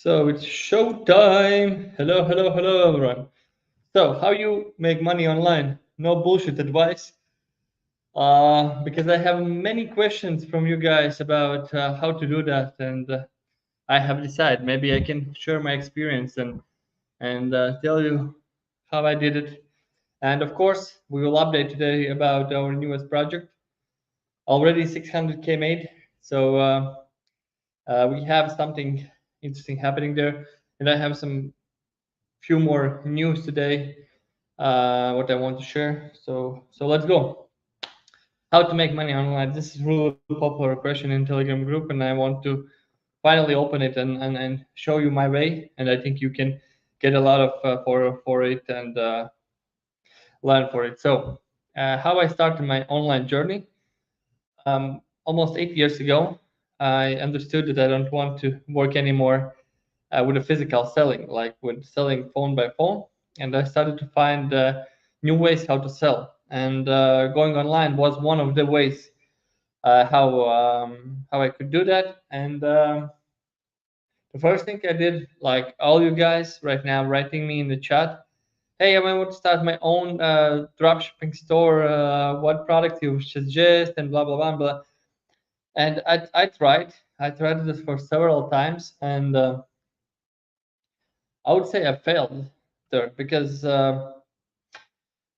So it's show time. Hello, hello, hello, everyone. So, how you make money online? No bullshit advice. Because I have many questions from you guys about how to do that, and I have decided maybe I can share my experience and tell you how I did it. And of course, we will update today about our newest project. Already 600K made, so we have something interesting happening there, and I have some few more news today. What I want to share. So let's go. How to make money online? This is really popular question in Telegram group, and I want to finally open it and show you my way. And I think you can get a lot of for it and learn for it. So how I started my online journey. Almost 8 years ago, I understood that I don't want to work anymore with a physical selling, like with selling phone by phone. And I started to find new ways how to sell. And going online was one of the ways how I could do that. And the first thing I did, like all you guys right now writing me in the chat, hey, I want to start my own dropshipping store. What product you suggest and blah blah blah blah. And I tried. I tried this for several times, and I would say I failed there because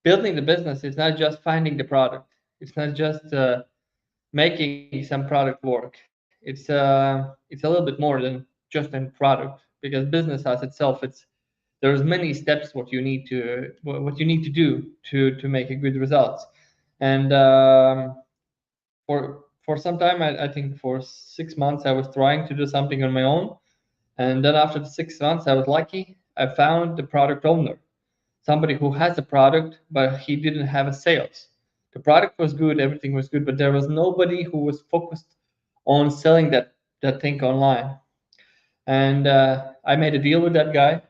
building the business is not just finding the product. It's not just making some product work. It's a little bit more than just a product because business as itself, there's many steps what you need to do to make a good results. And for some time, I think for 6 months, I was trying to do something on my own. And then after the 6 months, I was lucky. I found the product owner, somebody who has a product, but he didn't have a sales. The product was good, everything was good, but there was nobody who was focused on selling that thing online. And I made a deal with that guy,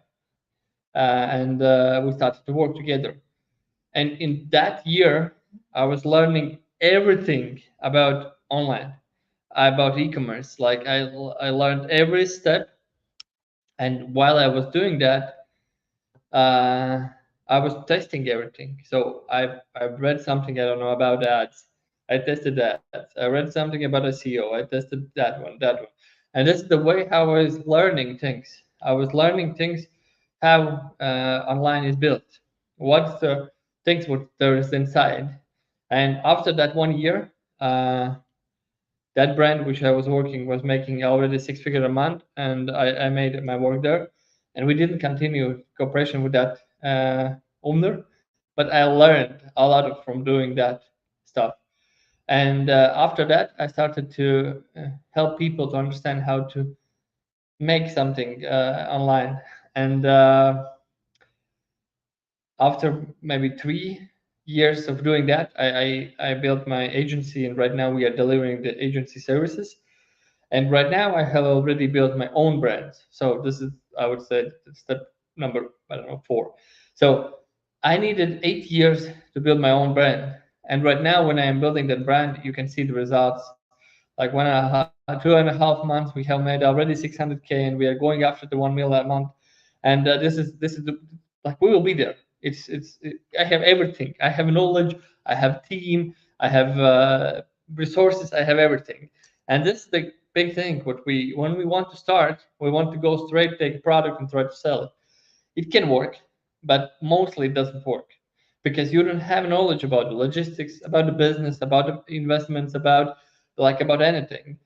and we started to work together. And in that year, I was learning everything about online, about e-commerce. Like I learned every step, and while I was doing that, uh, I was testing everything. So I've read something I don't know about ads. I tested that. I read something about SEO. I tested that one, and this is the way how I was learning things. I was learning things how online is built. What's the things what there is inside, and after that 1 year, that brand which I was working was making already 6 figure a month, and I made my work there, and we didn't continue cooperation with that owner, but I learned a lot from doing that stuff. And after that, I started to help people to understand how to make something online. And after maybe 3 years of doing that, I built my agency, and right now we are delivering the agency services. And right now, I have already built my own brand. So this is, I would say, step number, I don't know, 4. So I needed 8 years to build my own brand. And right now, when I am building that brand, you can see the results. Like 2.5 months, we have made already 600K, and we are going after the 1 million a month. And this is like we will be there. I have everything. I have knowledge. I have team. I have resources. I have everything. And this is the big thing. When we want to start, we want to go straight, take product and try to sell it. It can work, but mostly it doesn't work because you don't have knowledge about the logistics, about the business, about the investments, about anything.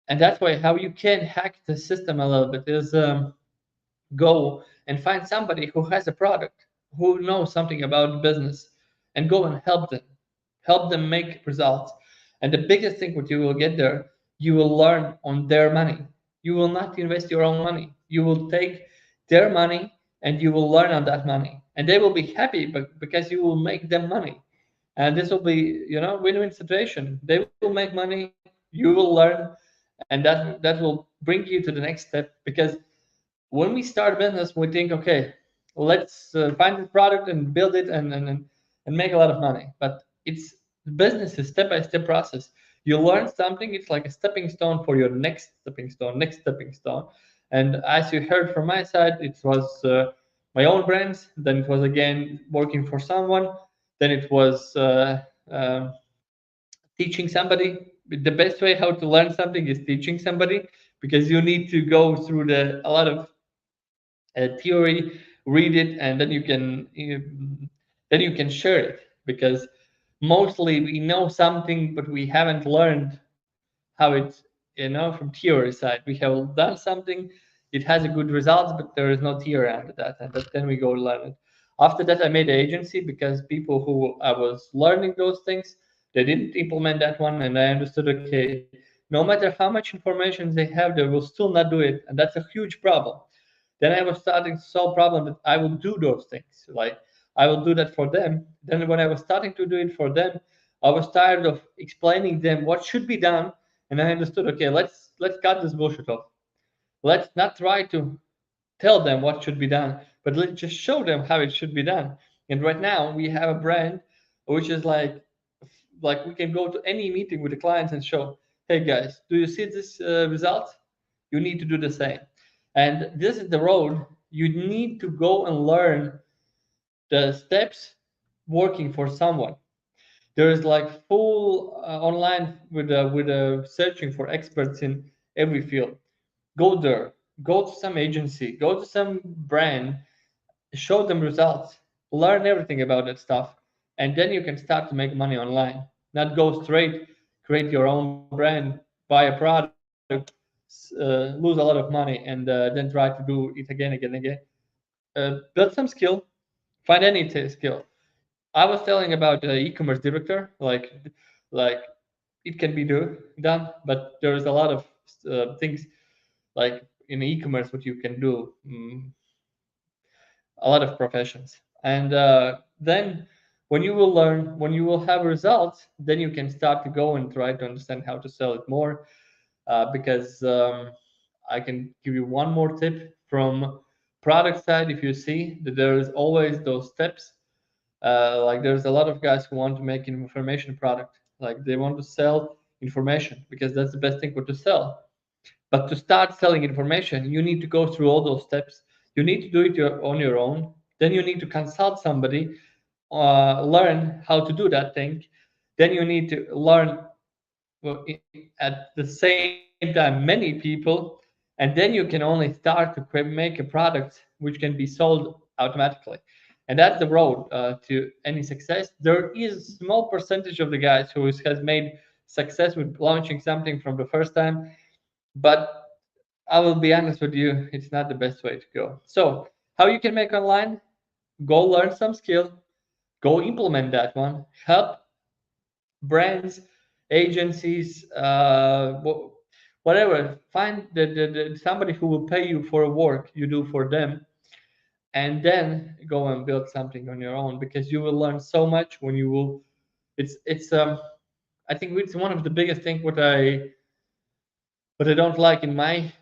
And that's why how you can hack the system a little bit is go and find somebody who has a product, who knows something about business, and go and help them make results. And the biggest thing what you will get there, you will learn on their money. You will not invest your own money. You will take their money and you will learn on that money, and they will be happy, but because you will make them money. And this will be, win-win situation. They will make money, you will learn, and that will bring you to the next step. Because when we start business, we think, okay, let's find the product and build it and make a lot of money. But it's business is step-by-step process. You learn something, it's like a stepping stone for your next stepping stone, And as you heard from my side, it was my own brands. Then it was again working for someone. Then it was um teaching somebody. The best way how to learn something is teaching somebody, because you need to go through a lot of theory, read it, and then you can share it. Because mostly we know something, but we haven't learned how it's, from theory side. We have done something, it has a good results, but there is no theory under that, and then we go learn it. After that, I made an agency, because people who I was learning those things, they didn't implement that one, and I understood, okay, no matter how much information they have, they will still not do it, and that's a huge problem. Then I was starting to solve problem that I will do those things. Like I will do that for them. Then when I was starting to do it for them, I was tired of explaining them what should be done, and I understood. Okay, let's cut this bullshit off. Let's not try to tell them what should be done, but let's just show them how it should be done. And right now we have a brand which is like we can go to any meeting with the clients and show, hey guys, do you see this result? You need to do the same. And this is the road. You need to go and learn the steps working for someone. There is like full online with searching for experts in every field. Go there, go to some agency, go to some brand, show them results, learn everything about that stuff, and then you can start to make money online. Not go straight, create your own brand, buy a product, lose a lot of money, and then try to do it again. Build some skill, find any skill. I was telling about the e-commerce director, like it can be done, but there is a lot of things like in e-commerce what you can do. A lot of professions. And then when you will learn, when you will have results, then you can start to go and try to understand how to sell it more. Because I can give you one more tip from product side. If you see that there is always those steps, like there's a lot of guys who want to make an information product, like they want to sell information because that's the best thing for to sell. But to start selling information, you need to go through all those steps. You need to do it on your own. Then you need to consult somebody, learn how to do that thing. Then you need to learn, well, at the same time many people, and then you can only start to make a product which can be sold automatically. And that's the road to any success. There is small percentage of the guys who has made success with launching something from the first time, but I will be honest with you, it's not the best way to go. So, how you can make online? Go learn some skill, go implement that one, help brands, agencies, whatever. Find somebody who will pay you for work you do for them, and then go and build something on your own, because you will learn so much when you will. It's I think it's one of the biggest thing what I don't like in my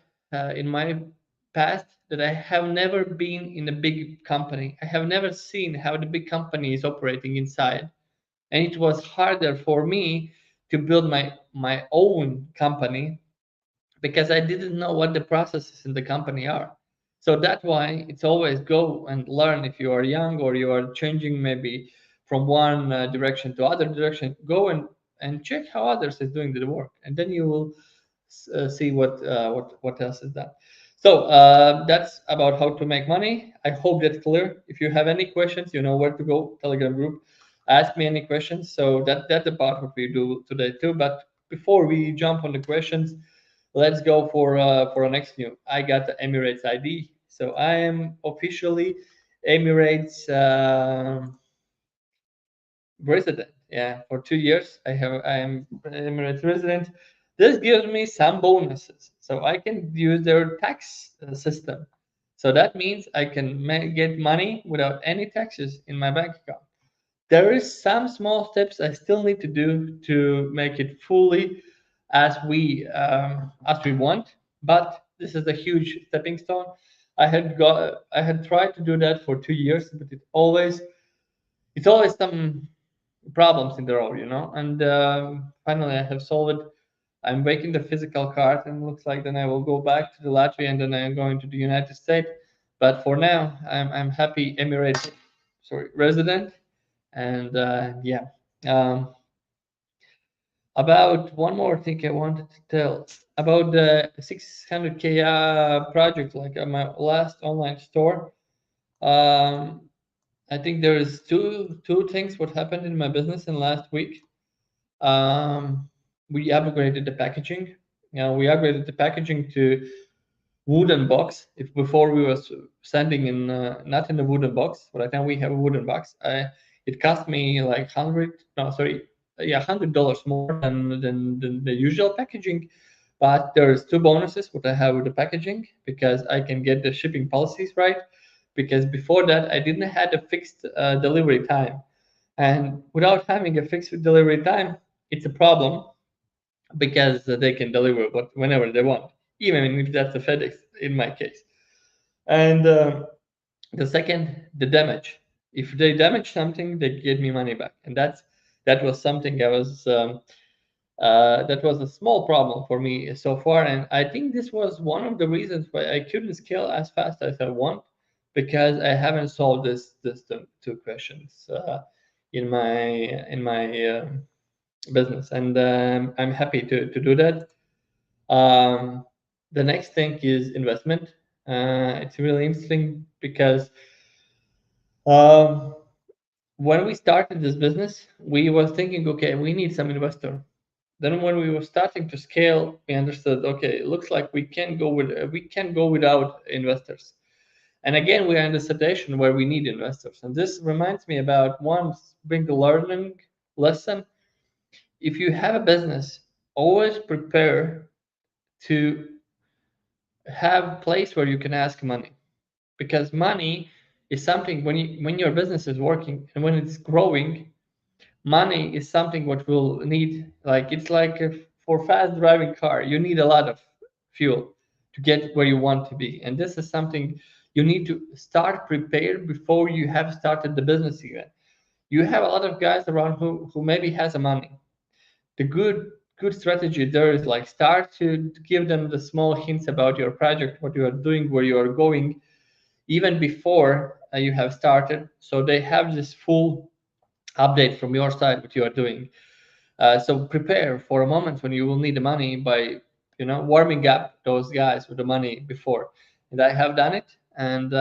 past, that I have never been in a big company. I have never seen how the big company is operating inside, and it was harder for me to build my own company because I didn't know what the processes in the company are. So that's why it's always go and learn. If you are young or you are changing maybe from one direction to other direction, go and check how others is doing the work, and then you will see what else is done. So that's about how to make money. I hope that's clear. If you have any questions, you know where to go. Telegram group. Ask me any questions. So that's about what we do today too. But before we jump on the questions, let's go for our next new. I got the Emirates ID, so I am officially Emirates resident. Yeah, for 2 years I am Emirates resident. This gives me some bonuses, so I can use their tax system. So that means I can get money without any taxes in my bank account. There is some small steps I still need to do to make it fully as we want, but this is a huge stepping stone. I had tried to do that for 2 years, but it's always some problems in the road, and finally I have solved it. I'm making the physical card, and it looks like then I will go back to the Latvia, and then I'm going to the United States. But for now, I'm happy Emirates, sorry, resident, and yeah. Um, about one more thing I wanted to tell about the 600K project, like my last online store. Um, I think there is two things what happened in my business in last week. Um, we upgraded the packaging. We upgraded the packaging to wooden box. If before we was sending in not in a wooden box, right now we have a wooden box. It cost me like $100 more than the usual packaging. But there's two bonuses what I have with the packaging because I can get the shipping policies right. Because before that I didn't have a fixed delivery time, and without having a fixed delivery time, it's a problem because they can deliver whenever they want, even if that's a FedEx in my case. And the second, the damage. If they damage something, they give me money back, and that was something I was that was a small problem for me so far, and I think this was one of the reasons why I couldn't scale as fast as I want, because I haven't solved this two questions in my business, and I'm happy to do that. Um, the next thing is investment. It's really interesting because um, when we started this business, we were thinking, okay, we need some investor. Then when we were starting to scale, we understood, okay, it looks like we can go without investors. And again, we are in a situation where we need investors. And this reminds me about one big learning lesson. If you have a business, always prepare to have a place where you can ask money, because money is something when your business is working and when it's growing, money is something what will need, like it's like for fast driving car, you need a lot of fuel to get where you want to be, and this is something you need to start prepared before you have started the business even. You have a lot of guys around who maybe has a money. The good strategy there is like start to give them the small hints about your project, what you are doing, where you are going, even before you have started, so they have this full update from your side what you are doing. So prepare for a moment when you will need the money by warming up those guys with the money before. And I have done it. And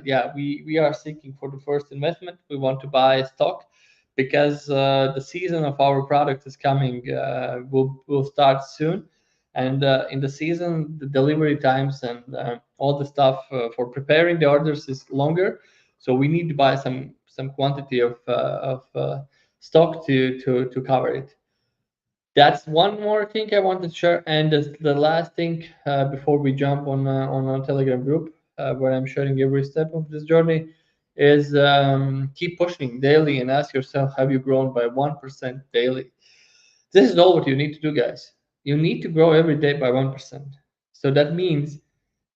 yeah, we are seeking for the first investment. We want to buy stock because the season of our product is coming. Will start soon. And in the season, the delivery times and all the stuff for preparing the orders is longer. So we need to buy some quantity of stock to cover it. That's one more thing I wanted to share, and the last thing before we jump on our Telegram group, where I'm sharing every step of this journey, is keep pushing daily and ask yourself, have you grown by 1% daily? This is all what you need to do, guys. You need to grow every day by 1%. So that means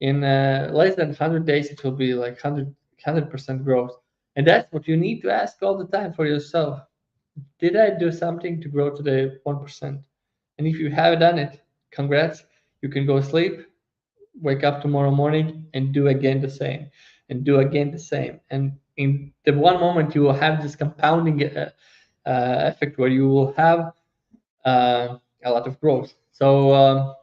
in less than 100 days, it will be like 100% growth. And that's what you need to ask all the time for yourself. Did I do something to grow today 1%? And if you have done it, congrats. You can go sleep, wake up tomorrow morning, and do again the same, and do again the same. And in the one moment, you will have this compounding effect where you will have a lot of growth. So,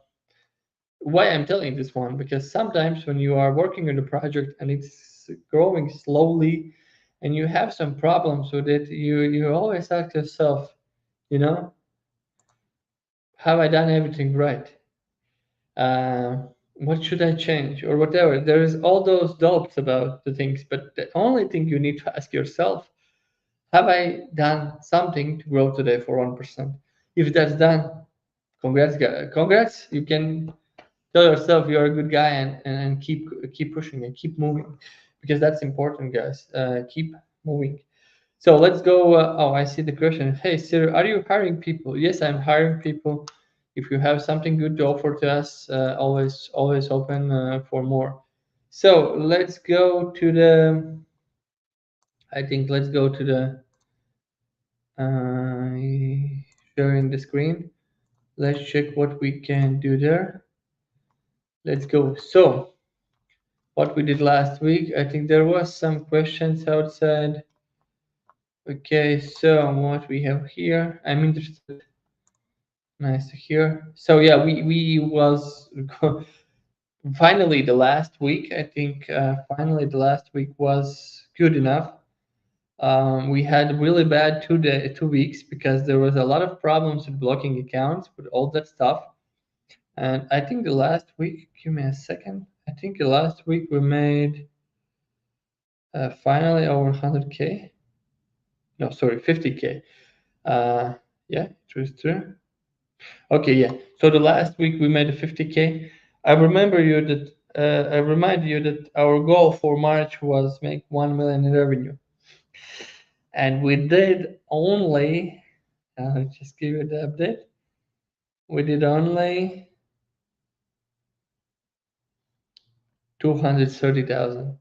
why I'm telling this one? Because sometimes when you are working on a project and it's growing slowly, and you have some problems with it, you always ask yourself, you know, have I done everything right? What should I change or whatever? There is all those doubts about the things, but the only thing you need to ask yourself: have I done something to grow today for 1%? If that's done, congrats, congrats! You can tell yourself you're a good guy and keep pushing and keep moving, because that's important, guys. Keep moving. So let's go. Oh, I see the question. Hey, sir, are you hiring people? Yes, I'm hiring people. If you have something good to offer to us, always open for more. So let's go to the. I think let's go to the uh, sharing the screen. let's check what we can do there. Let's go. So what we did last week, I think there was some questions outside. Okay, so what we have here, I'm interested. Nice to hear. So yeah, we was finally the last week. I think finally the last week was good enough. We had really bad 2 weeks because there was a lot of problems with blocking accounts, with all that stuff. And I think the last week, give me a second. I think the last week we made finally over 100K. No, sorry, 50K. Yeah, it was true. Okay, yeah. So the last week we made a 50K. I remind you that our goal for March was make 1 million in revenue, and we did only. Just give you the update. We did only 230,000.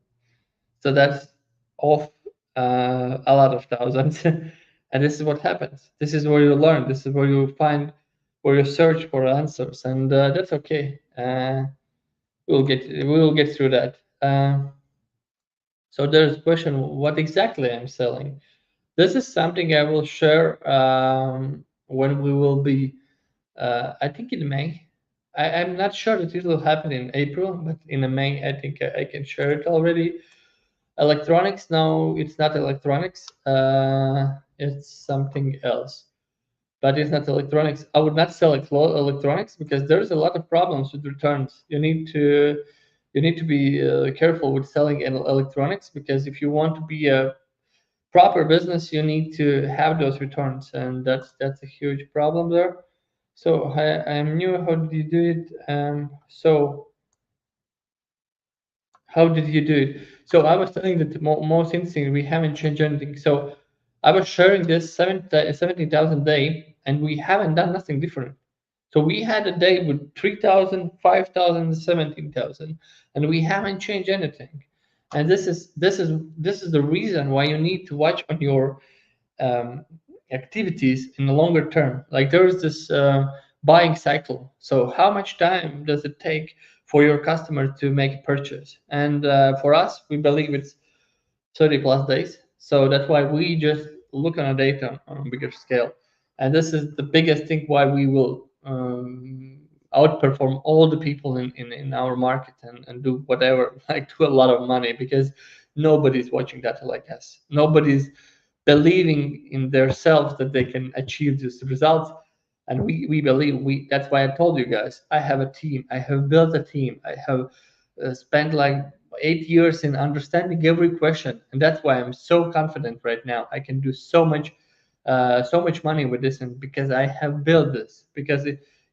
So that's off a lot of thousands. And this is what happens. This is where you learn. This is where you find, where you search for answers, and that's okay. We will get through that. So there's a question: what exactly I'm selling? This is something I will share when we will be. I think in May. I'm not sure that it will happen in April, but in May, I think I can share it already. Electronics, no, it's not electronics. It's something else, but it's not electronics. I would not sell electronics because there's a lot of problems with returns. You need to be careful with selling electronics, because if you want to be a proper business, you need to have those returns, and that's a huge problem there. So I'm new. How did you do it? So how did you do it? So I was telling that the most interesting, we haven't changed anything. So I was sharing this 17,000 day, and we haven't done nothing different. So we had a day with 3,000, 5,000, 17,000, and we haven't changed anything. And this is the reason why you need to watch on your um, activities in the longer term. Like there is this buying cycle. So how much time does it take for your customer to make a purchase? And for us, we believe it's 30 plus days. So that's why we just look on a data on a bigger scale. And this is the biggest thing why we will outperform all the people in our market, and do whatever, like do a lot of money, because nobody's watching data like us. Nobody's believing in themselves that they can achieve these results. And we believe, that's why I told you guys, I have a team. I have built a team. I have spent like 8 years in understanding every question, and that's why I'm so confident right now. I can do so much money with this, and because I have built this. Because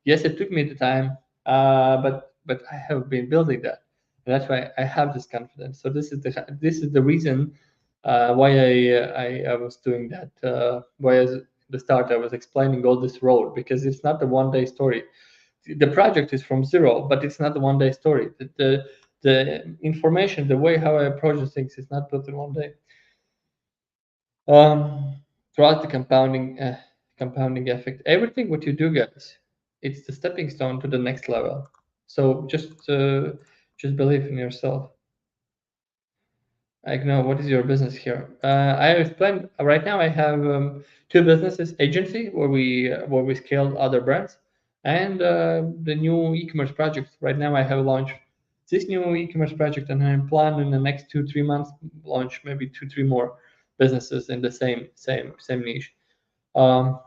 yes, it took me the time, but I have been building that, and that's why I have this confidence. So this is the reason why I was doing that. Why at the start I was explaining all this road, because it's not a one day story. The project is from zero, but it's not a one day story. The information, the way how I approach things is not built in one day. Um, Throughout the compounding effect, everything what you do, guys, it's the stepping stone to the next level. So just believe in yourself. Like, no, what is your business here? I explained. Right now, I have two businesses: agency where we scale other brands, and the new e-commerce project. Right now, I have launched this new e-commerce project, and I'm planning in the next 2-3 months launch maybe 2-3 more businesses in the same niche. Um,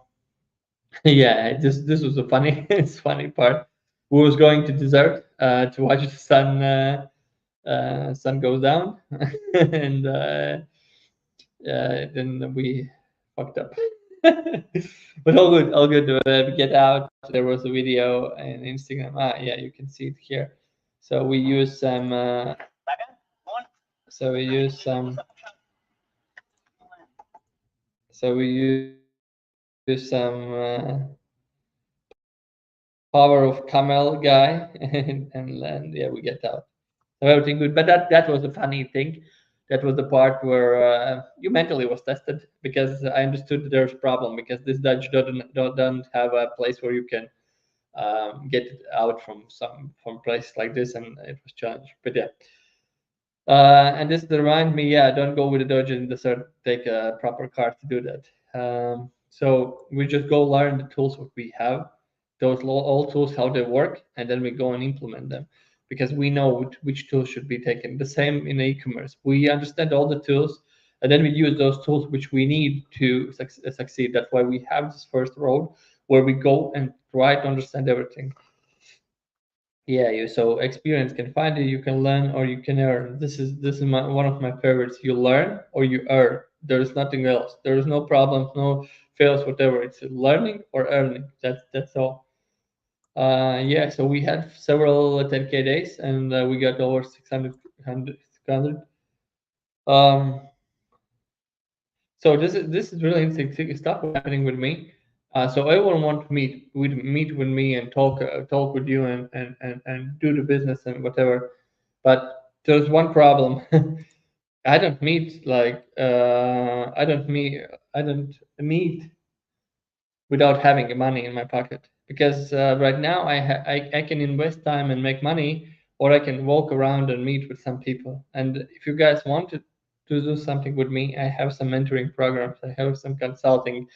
yeah, this was a funny it's funny part. We was going to desert to watch the sun goes down, and then we fucked up. But all good, all good. We get out. There was a video on Instagram. Yeah, you can see it here. So we use some. So we use some. So we use some power of camel guy, and yeah, we get out. So everything good. But that was a funny thing. That was the part where you mentally was tested, because I understood that there's a problem, because this Dutch doesn't have a place where you can get it out from places like this, and it was challenging. But yeah, and this remind me, yeah, don't go with the Dojo in the desert. Take a proper car to do that. So we just go learn the tools what we have, those all tools how they work, and then we go and implement them because we know which tools should be taken. The same in e-commerce. We understand all the tools, and then we use those tools which we need to succeed. That's why we have this first road where we go and try to understand everything. Yeah, you so experience can find it, you can learn or you can earn. This is one of my favorites. You learn or you earn. There is nothing else. There is no problems, no fails, whatever. It's learning or earning. That's all. Yeah, so we had several 10K days and we got over 600. Um, so this is really interesting stuff happening with me. So everyone want to meet with me and talk with you and do the business and whatever. But there's one problem. I don't meet like I don't meet without having money in my pocket because right now I can invest time and make money, or I can walk around and meet with some people. And if you guys want to do something with me, I have some mentoring programs, I have some consulting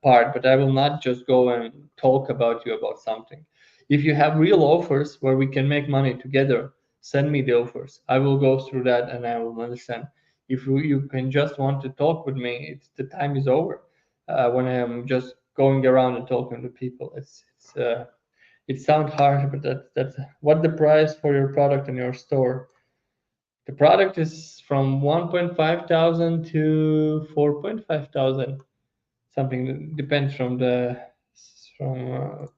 part, but I will not just go and talk about you about something. If you have real offers where we can make money together, send me the offers. I will go through that and I will understand. If you can just want to talk with me, it's the time is over. When I am just going around and talking to people, it sounds hard, but that's what the price for your product in your store. The product is from 1.5 thousand to 4.5 thousand, something that depends from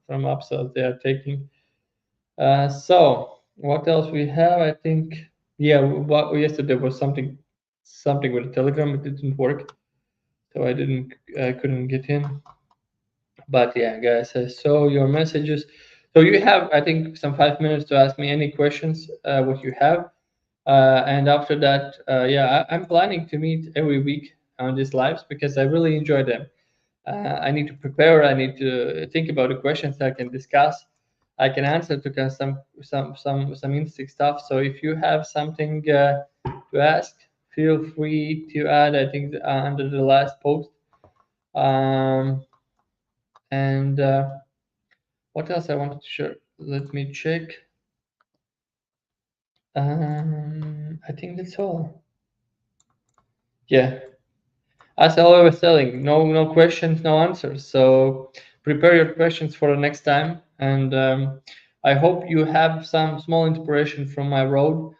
upsells they are taking. So what else we have? I think yeah. What yesterday was something with the Telegram. It didn't work, so I couldn't get in. But yeah, guys, I saw your messages. So you have, I think, some 5 minutes to ask me any questions what you have. And after that, yeah, I'm planning to meet every week on these lives because I really enjoy them. I need to prepare. I need to think about the questions I can discuss. I can answer to some interesting stuff. So if you have something to ask, feel free to add. I think under the last post. Um, and what else I wanted to share? Let me check. I think that's all. Yeah, as I was telling, no questions, no answers. So prepare your questions for the next time, and I hope you have some small inspiration from my road.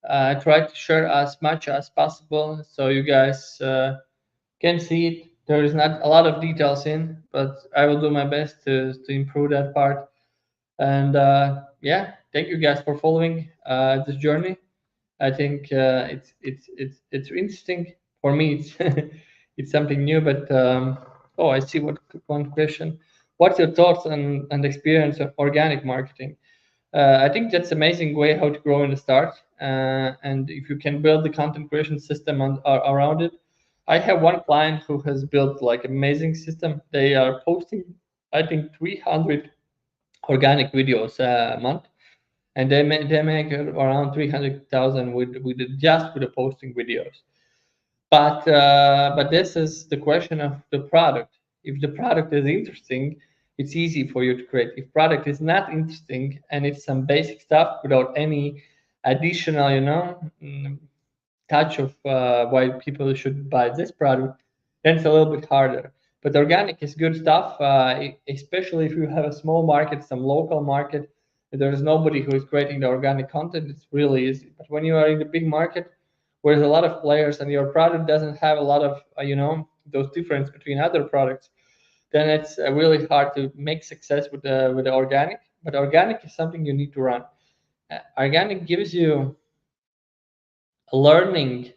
I try to share as much as possible so you guys can see it. There is not a lot of details in, but I will do my best to improve that part. And yeah, thank you guys for following this journey. I think it's interesting for me. It's it's something new, but oh, I see what one question. What's your thoughts and experience of organic marketing? I think that's amazing way how to grow in the start, and if you can build the content creation system around it. I have one client who has built like amazing system. They are posting, I think, 300 organic videos a month, and they make around 300,000 with the posting videos. But this is the question of the product. If the product is interesting, it's easy for you to create. If product is not interesting and it's some basic stuff without any additional, touch of why people should buy this product, then it's a little bit harder. But organic is good stuff, especially if you have a small market, some local market. There is nobody who is creating the organic content. It's really easy. But when you are in the big market, where there's a lot of players and your product doesn't have a lot of, those difference between other products, then it's really hard to make success with the organic. But organic is something you need to run. Organic gives you learning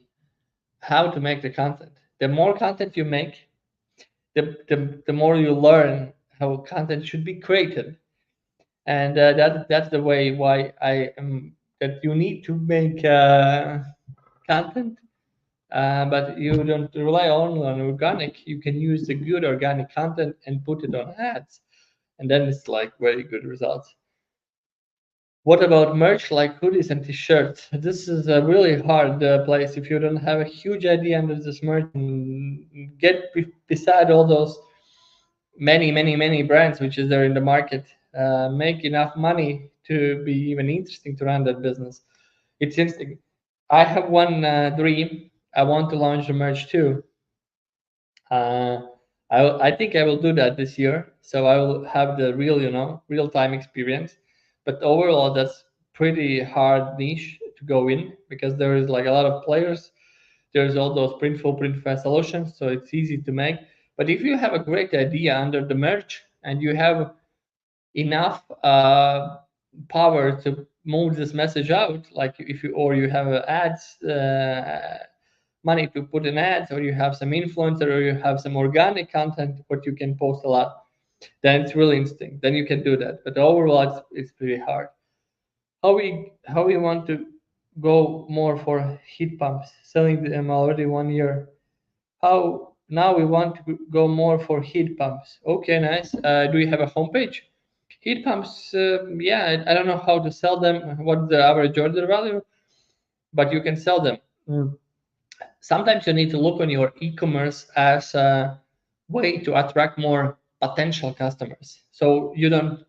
how to make the content. The more content you make, the more you learn how content should be created, and that's the way why I am that you need to make content, but you don't rely only on organic. You can use the good organic content and put it on ads, and then it's like very good results. What about merch like hoodies and t-shirts? This is a really hard place if you don't have a huge idea under this merch and get beside all those many brands which is there in the market. Make enough money to be even interesting to run that business. It's interesting. I have one dream. I want to launch the merch too. Uh, I think I will do that this year. So I will have the real, real time experience. But overall, that's pretty hard niche to go in because there is like a lot of players. There's all those printful, print fast solutions, so it's easy to make. But if you have a great idea under the merch and you have enough power to move this message out, like if you or you have ads money to put in ads, or you have some influencer, or you have some organic content what you can post a lot, then it's really interesting, then you can do that. But overall it's pretty hard. How we want to go more for heat pumps, selling them already 1 year. How now we want to go more for heat pumps. Okay, nice. Do you have a homepage? Heat pumps, yeah, I don't know how to sell them, what the average order value, but you can sell them. Sometimes you need to look on your e-commerce as a way to attract more potential customers. So you don't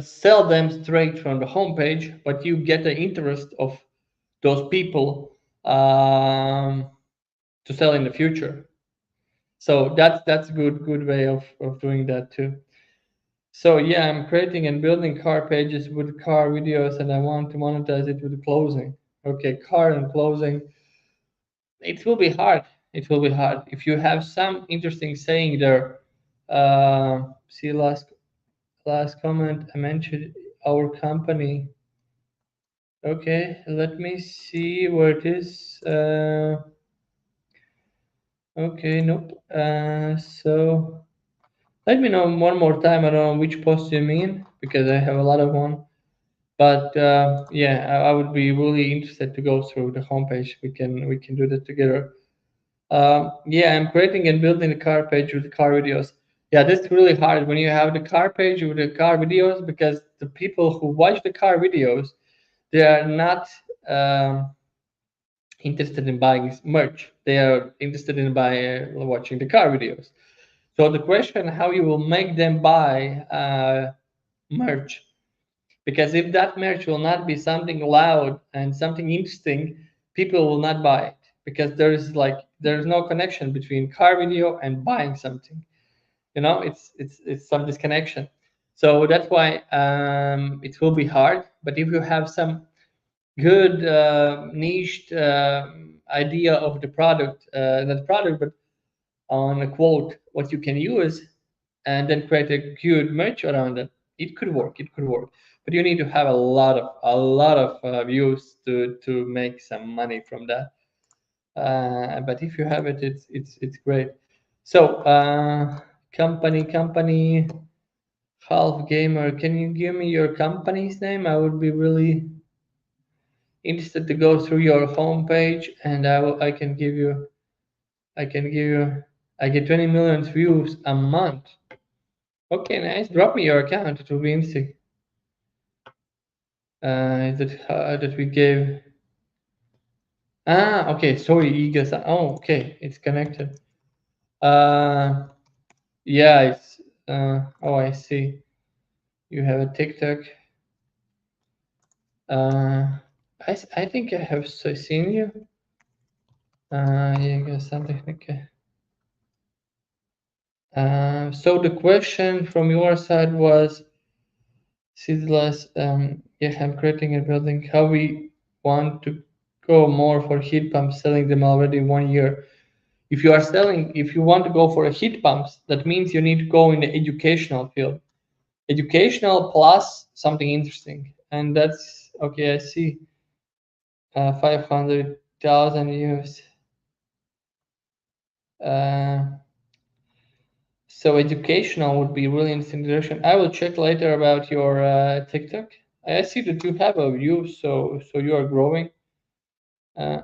sell them straight from the homepage, but you get the interest of those people to sell in the future. So that's good way of doing that too. So yeah, I'm creating and building car pages with car videos, and I want to monetize it with closing. Okay, car and closing. It will be hard. It will be hard. If you have some interesting saying there, see last comment. I mentioned our company. Okay, let me see where it is. Okay, nope. So let me know one more time. I don't know which post you mean because I have a lot of one. But yeah, I would be really interested to go through the homepage. We can do that together. Yeah, I'm creating and building the car page with the car videos. Yeah, that's really hard when you have the car page with the car videos because the people who watch the car videos, they are not interested in buying merch. They are interested in watching the car videos. So the question how you will make them buy merch, because if that merch will not be something loud and something interesting, people will not buy it because there's no connection between car video and buying something. It's some disconnection. So that's why it will be hard. But if you have some good niched idea of the product, not product, but on a quote what you can use, and then create a good merch around it, it could work. It could work. But you need to have a lot of views to make some money from that. But if you have it, it's great. So company half gamer, can you give me your company's name? I would be really interested to go through your homepage, and I can give you I can give you I get 20 million views a month. Okay, nice. Drop me your account. It will be interesting. That we gave. Okay. Sorry, Eagles. Oh, okay. It's connected. Uh, yeah. It's. Oh, I see. You have a TikTok. I think I have seen you. Yeah, something like. So the question from your side was, Sizzlers, yeah, I'm creating and building. How we want to go more for heat pumps, selling them already 1 year. If you want to go for a heat pumps, that means you need to go in the educational field. Educational plus something interesting. And that's okay, I see 500,000 views. So educational would be really interesting direction. I will check later about your TikTok. I see that you have a view, so you are growing. Uh,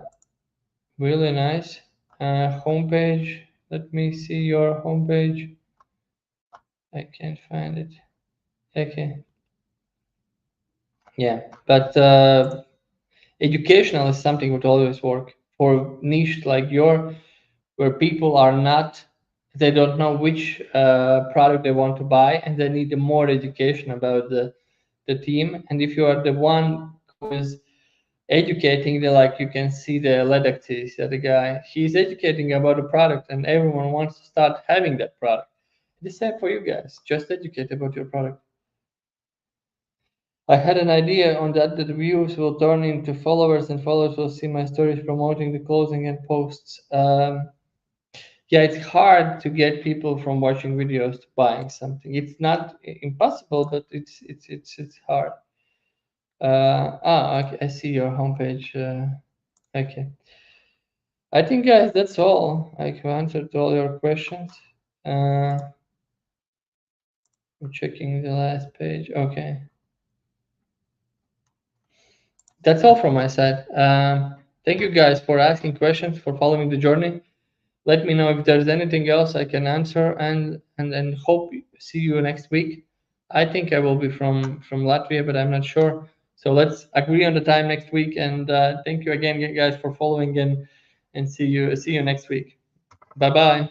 really nice. Homepage. Let me see your homepage. I can't find it. Okay. Yeah, but educational is something would always work for niche like your, where people are not, they don't know which product they want to buy, and they need more education about the team. And if you are the one who is educating, the like you can see the Ledactis, the guy, he's educating about a product, and everyone wants to start having that product. The same for you guys. Just educate about your product. I had an idea on that the views will turn into followers, and followers will see my stories promoting the clothing and posts. Yeah, it's hard to get people from watching videos to buying something. It's not impossible, but it's hard. Okay, I see your homepage. Okay, I think guys, that's all. I've answered all your questions. Uh, I'm checking the last page. Okay, that's all from my side. Thank you guys for asking questions, for following the journey. Let me know if there's anything else I can answer, and hope see you next week. I think I will be from Latvia, but I'm not sure. So let's agree on the time next week. And thank you again, guys, for following, and see you next week. Bye bye.